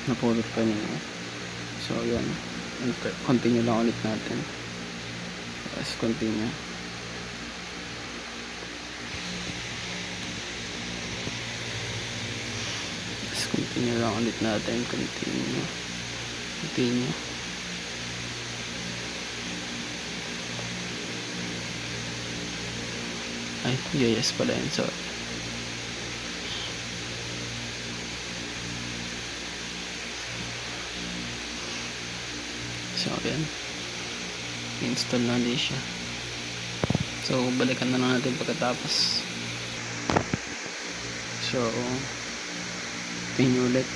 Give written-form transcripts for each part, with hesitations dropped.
napulot kanina. So yan, continue lang ulit natin. Let's continue. Let's continue lang ulit natin. Continue. Ay, yes pala yun. So yan, install na din siya. So balikan na lang natin pagkatapos. So continue ulit.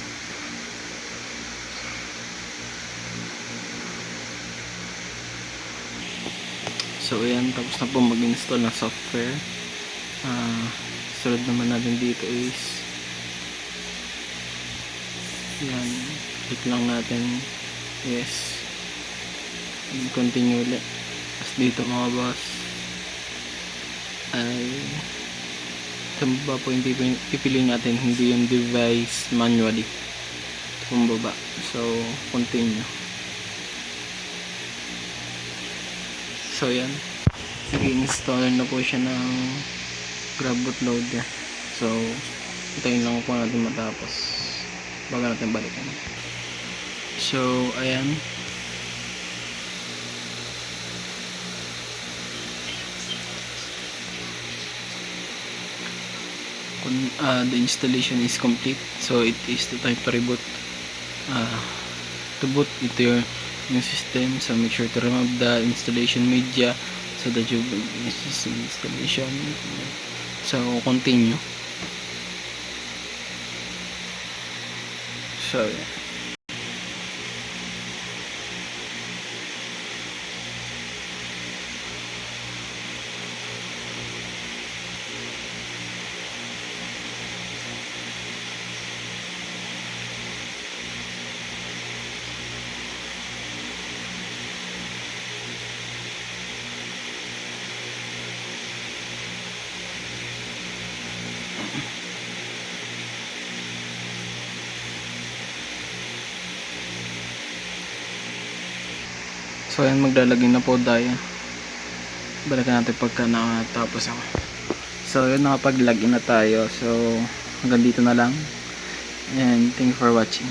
So ayan, tapos na po mag-install ng software. Sunod naman natin dito is yan, click lang natin yes, and continue ulit. Tapos dito mga boss ay tumba po, hindi pipiliin natin, hindi yung device manually, tumba. So continue. So yan, nag-install na po siya ng grab bootloader. So itayin lang po natin matapos bago natin balikan. So ayan, the installation is complete. So it is the time to reboot, to boot into your new system. So make sure to remove the installation media so that you installation. So continue. So yeah. So ayan, maglalagay na po tayo. Balikan natin pagka nakatapos ako. So yun, nakapag-login na tayo. So hanggang dito na lang. And thank you for watching.